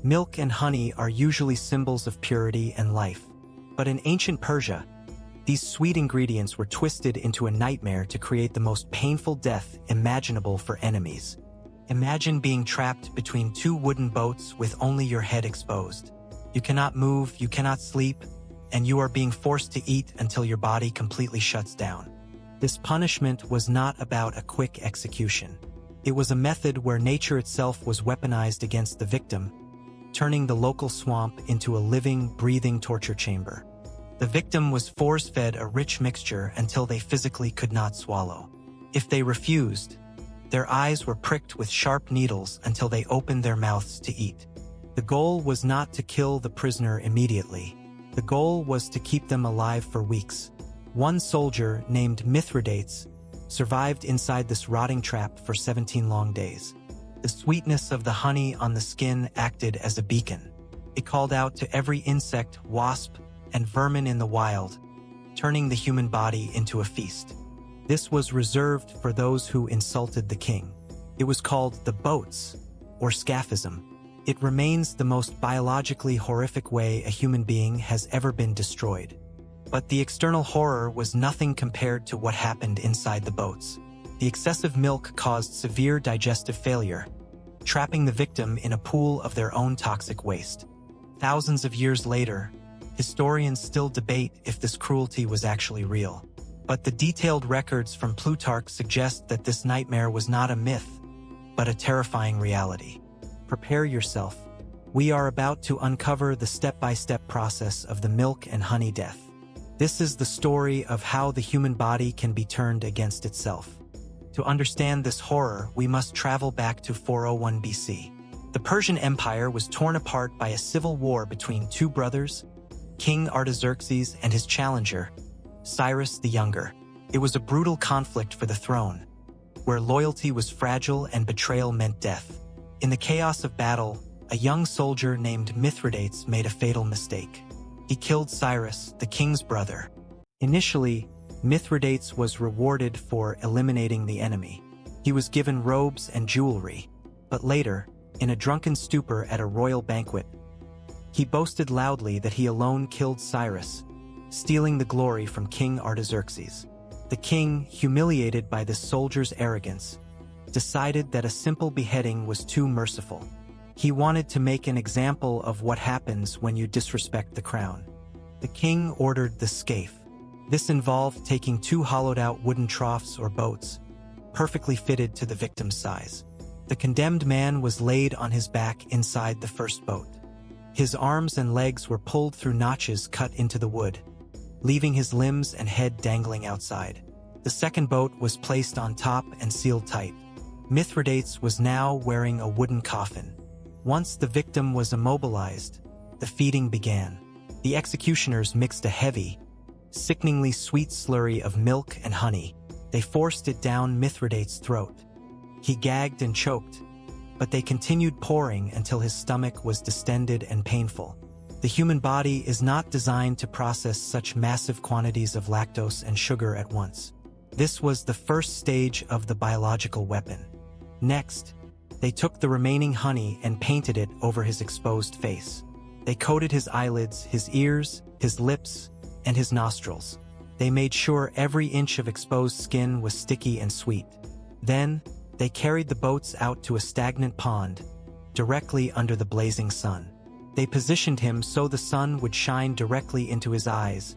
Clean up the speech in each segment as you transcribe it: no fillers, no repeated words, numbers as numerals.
Milk and honey are usually symbols of purity and life. But in ancient Persia, these sweet ingredients were twisted into a nightmare to create the most painful death imaginable for enemies. Imagine being trapped between two wooden boats with only your head exposed. You cannot move, you cannot sleep, and you are being forced to eat until your body completely shuts down. This punishment was not about a quick execution. It was a method where nature itself was weaponized against the victim, turning the local swamp into a living, breathing torture chamber. The victim was force-fed a rich mixture until they physically could not swallow. If they refused, their eyes were pricked with sharp needles until they opened their mouths to eat. The goal was not to kill the prisoner immediately. The goal was to keep them alive for weeks. One soldier, named Mithridates, survived inside this rotting trap for 17 long days. The sweetness of the honey on the skin acted as a beacon. It called out to every insect, wasp, and vermin in the wild, turning the human body into a feast. This was reserved for those who insulted the king. It was called the boats, or Scaphism. It remains the most biologically horrific way a human being has ever been destroyed. But the external horror was nothing compared to what happened inside the boats. The excessive milk caused severe digestive failure, trapping the victim in a pool of their own toxic waste. Thousands of years later, historians still debate if this cruelty was actually real. But the detailed records from Plutarch suggest that this nightmare was not a myth, but a terrifying reality. Prepare yourself. We are about to uncover the step-by-step process of the milk and honey death. This is the story of how the human body can be turned against itself. To understand this horror, we must travel back to 401 BC. The Persian Empire was torn apart by a civil war between two brothers, King Artaxerxes and his challenger, Cyrus the Younger. It was a brutal conflict for the throne, where loyalty was fragile and betrayal meant death. In the chaos of battle, a young soldier named Mithridates made a fatal mistake. He killed Cyrus, the king's brother. Initially, Mithridates was rewarded for eliminating the enemy. He was given robes and jewelry, but later, in a drunken stupor at a royal banquet, he boasted loudly that he alone killed Cyrus, stealing the glory from King Artaxerxes. The king, humiliated by this soldier's arrogance, decided that a simple beheading was too merciful. He wanted to make an example of what happens when you disrespect the crown. The king ordered the scaphe. This involved taking two hollowed-out wooden troughs or boats, perfectly fitted to the victim's size. The condemned man was laid on his back inside the first boat. His arms and legs were pulled through notches cut into the wood, leaving his limbs and head dangling outside. The second boat was placed on top and sealed tight. Mithridates was now wearing a wooden coffin. Once the victim was immobilized, the feeding began. The executioners mixed a heavy, sickeningly sweet slurry of milk and honey. They forced it down Mithridates' throat. He gagged and choked, but they continued pouring until his stomach was distended and painful. The human body is not designed to process such massive quantities of lactose and sugar at once. This was the first stage of the biological weapon. Next, they took the remaining honey and painted it over his exposed face. They coated his eyelids, his ears, his lips, and his nostrils. They made sure every inch of exposed skin was sticky and sweet. Then, they carried the boats out to a stagnant pond, directly under the blazing sun. They positioned him so the sun would shine directly into his eyes,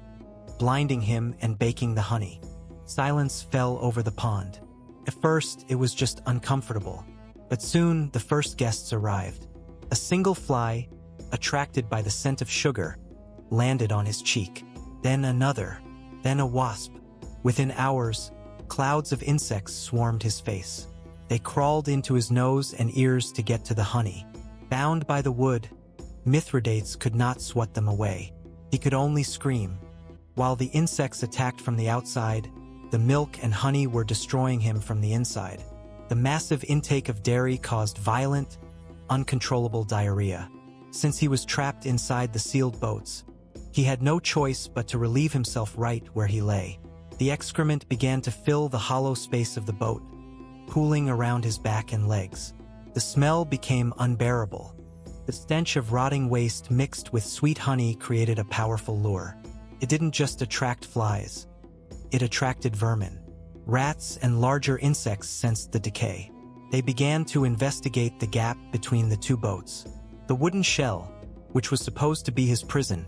blinding him and baking the honey. Silence fell over the pond. At first, it was just uncomfortable, but soon the first guests arrived. A single fly, attracted by the scent of sugar, landed on his cheek. Then another, then a wasp. Within hours, clouds of insects swarmed his face. They crawled into his nose and ears to get to the honey. Bound by the wood, Mithridates could not swat them away. He could only scream. While the insects attacked from the outside, the milk and honey were destroying him from the inside. The massive intake of dairy caused violent, uncontrollable diarrhea. Since he was trapped inside the sealed boats, he had no choice but to relieve himself right where he lay. The excrement began to fill the hollow space of the boat, pooling around his back and legs. The smell became unbearable. The stench of rotting waste mixed with sweet honey created a powerful lure. It didn't just attract flies. It attracted vermin. Rats and larger insects sensed the decay. They began to investigate the gap between the two boats. The wooden shell, which was supposed to be his prison,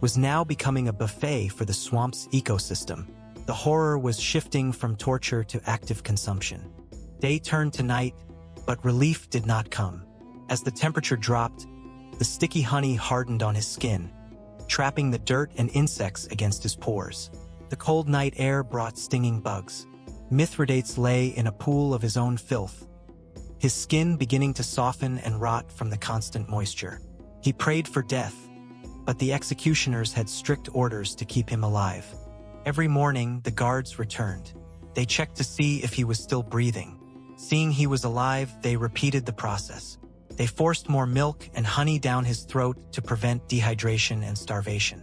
was now becoming a buffet for the swamp's ecosystem. The horror was shifting from torture to active consumption. Day turned to night, but relief did not come. As the temperature dropped, the sticky honey hardened on his skin, trapping the dirt and insects against his pores. The cold night air brought stinging bugs. Mithridates lay in a pool of his own filth, his skin beginning to soften and rot from the constant moisture. He prayed for death, but the executioners had strict orders to keep him alive. Every morning, the guards returned. They checked to see if he was still breathing. Seeing he was alive, they repeated the process. They forced more milk and honey down his throat to prevent dehydration and starvation.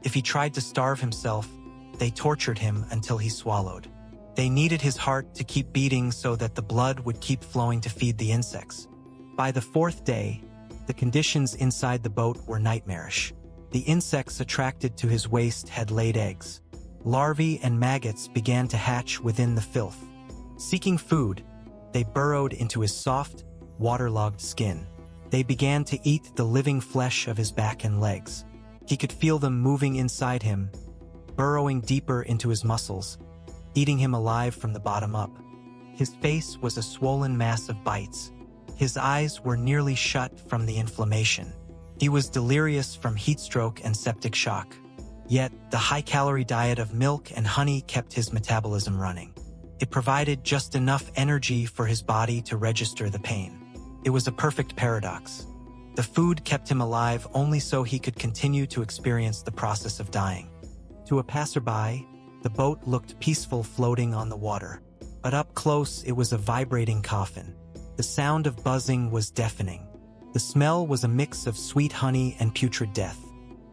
If he tried to starve himself, they tortured him until he swallowed. They kneaded his heart to keep beating so that the blood would keep flowing to feed the insects. By the fourth day, the conditions inside the boat were nightmarish. The insects attracted to his waste had laid eggs. Larvae and maggots began to hatch within the filth. Seeking food, they burrowed into his soft, waterlogged skin. They began to eat the living flesh of his back and legs. He could feel them moving inside him, burrowing deeper into his muscles, eating him alive from the bottom up. His face was a swollen mass of bites. His eyes were nearly shut from the inflammation. He was delirious from heat stroke and septic shock. Yet, the high-calorie diet of milk and honey kept his metabolism running. It provided just enough energy for his body to register the pain. It was a perfect paradox. The food kept him alive only so he could continue to experience the process of dying. To a passerby, the boat looked peaceful floating on the water. But up close, it was a vibrating coffin. The sound of buzzing was deafening. The smell was a mix of sweet honey and putrid death.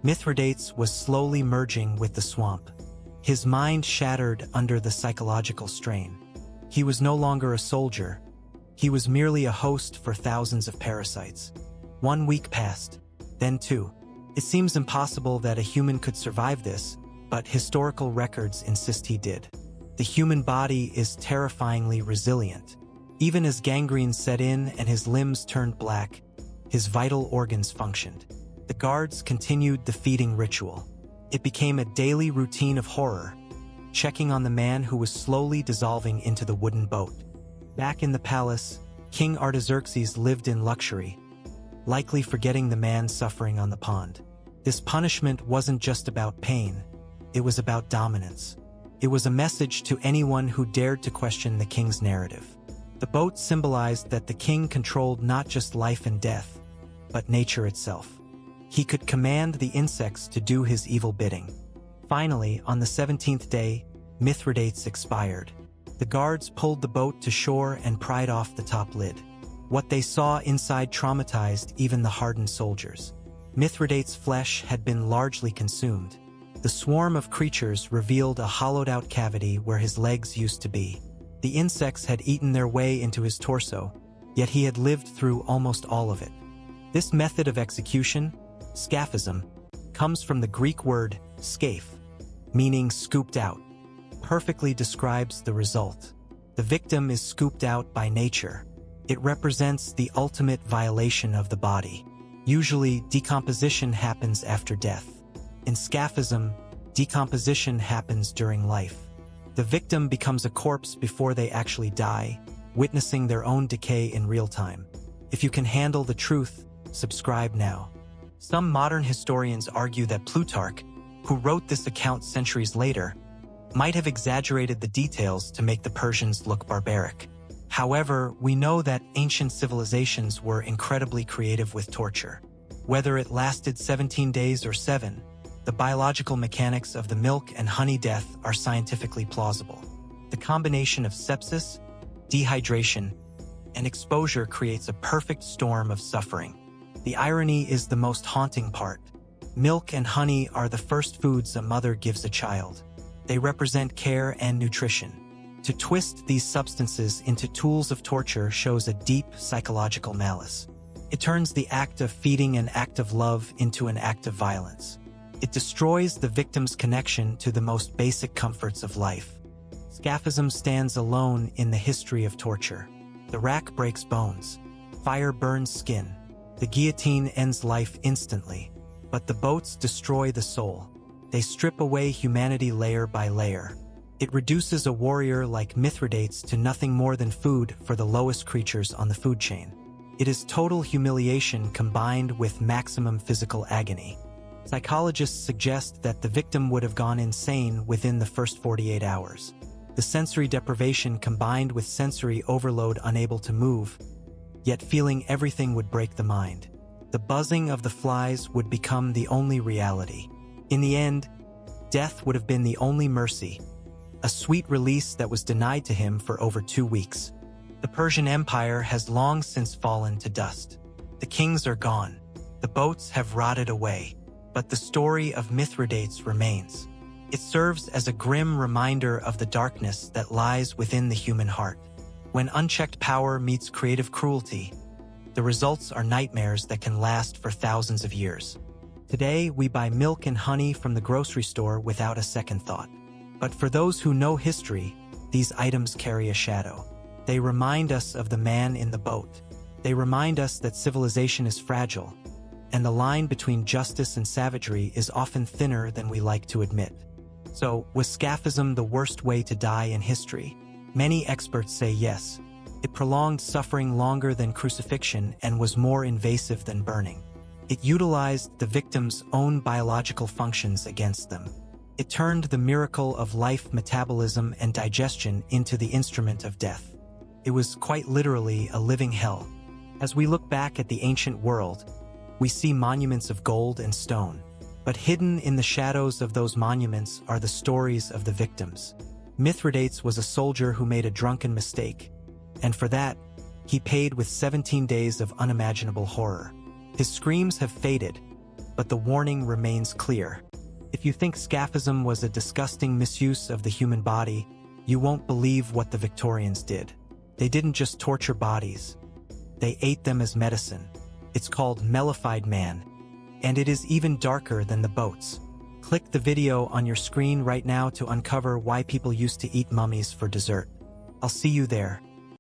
Mithridates was slowly merging with the swamp. His mind shattered under the psychological strain. He was no longer a soldier. He was merely a host for thousands of parasites. 1 week passed, then 2. It seems impossible that a human could survive this, but historical records insist he did. The human body is terrifyingly resilient. Even as gangrene set in and his limbs turned black, his vital organs functioned. The guards continued the feeding ritual. It became a daily routine of horror, checking on the man who was slowly dissolving into the wooden boat. Back in the palace, King Artaxerxes lived in luxury, likely forgetting the man suffering on the pond. This punishment wasn't just about pain, it was about dominance. It was a message to anyone who dared to question the king's narrative. The boat symbolized that the king controlled not just life and death, but nature itself. He could command the insects to do his evil bidding. Finally, on the 17th day, Mithridates expired. The guards pulled the boat to shore and pried off the top lid. What they saw inside traumatized even the hardened soldiers. Mithridates' flesh had been largely consumed. The swarm of creatures revealed a hollowed-out cavity where his legs used to be. The insects had eaten their way into his torso, yet he had lived through almost all of it. This method of execution, Scaphism, comes from the Greek word scaph, meaning scooped out. Perfectly describes the result. The victim is scooped out by nature. It represents the ultimate violation of the body. Usually, decomposition happens after death. In Scaphism, decomposition happens during life. The victim becomes a corpse before they actually die, witnessing their own decay in real time. If you can handle the truth, subscribe now. Some modern historians argue that Plutarch, who wrote this account centuries later, might have exaggerated the details to make the Persians look barbaric. However, we know that ancient civilizations were incredibly creative with torture. Whether it lasted 17 days or 7, the biological mechanics of the milk and honey death are scientifically plausible. The combination of sepsis, dehydration, and exposure creates a perfect storm of suffering. The irony is the most haunting part. Milk and honey are the first foods a mother gives a child. They represent care and nutrition. To twist these substances into tools of torture shows a deep psychological malice. It turns the act of feeding an act of love into an act of violence. It destroys the victim's connection to the most basic comforts of life. Scaphism stands alone in the history of torture. The rack breaks bones. Fire burns skin. The guillotine ends life instantly. But the boats destroy the soul. They strip away humanity layer by layer. It reduces a warrior like Mithridates to nothing more than food for the lowest creatures on the food chain. It is total humiliation combined with maximum physical agony. Psychologists suggest that the victim would have gone insane within the first 48 hours. The sensory deprivation combined with sensory overload, unable to move, yet feeling everything, would break the mind. The buzzing of the flies would become the only reality. In the end, death would have been the only mercy, a sweet release that was denied to him for over 2 weeks. The Persian Empire has long since fallen to dust. The kings are gone. The boats have rotted away. But the story of Mithridates remains. It serves as a grim reminder of the darkness that lies within the human heart. When unchecked power meets creative cruelty, the results are nightmares that can last for thousands of years. Today, we buy milk and honey from the grocery store without a second thought. But for those who know history, these items carry a shadow. They remind us of the man in the boat. They remind us that civilization is fragile, and the line between justice and savagery is often thinner than we like to admit. So, was Scaphism the worst way to die in history? Many experts say yes. It prolonged suffering longer than crucifixion and was more invasive than burning. It utilized the victim's own biological functions against them. It turned the miracle of life, metabolism, and digestion into the instrument of death. It was quite literally a living hell. As we look back at the ancient world, we see monuments of gold and stone. But hidden in the shadows of those monuments are the stories of the victims. Mithridates was a soldier who made a drunken mistake, and for that, he paid with 17 days of unimaginable horror. His screams have faded, but the warning remains clear. If you think Scaphism was a disgusting misuse of the human body, you won't believe what the Victorians did. They didn't just torture bodies. They ate them as medicine. It's called mellified man, and it is even darker than the boats. Click the video on your screen right now to uncover why people used to eat mummies for dessert. I'll see you there.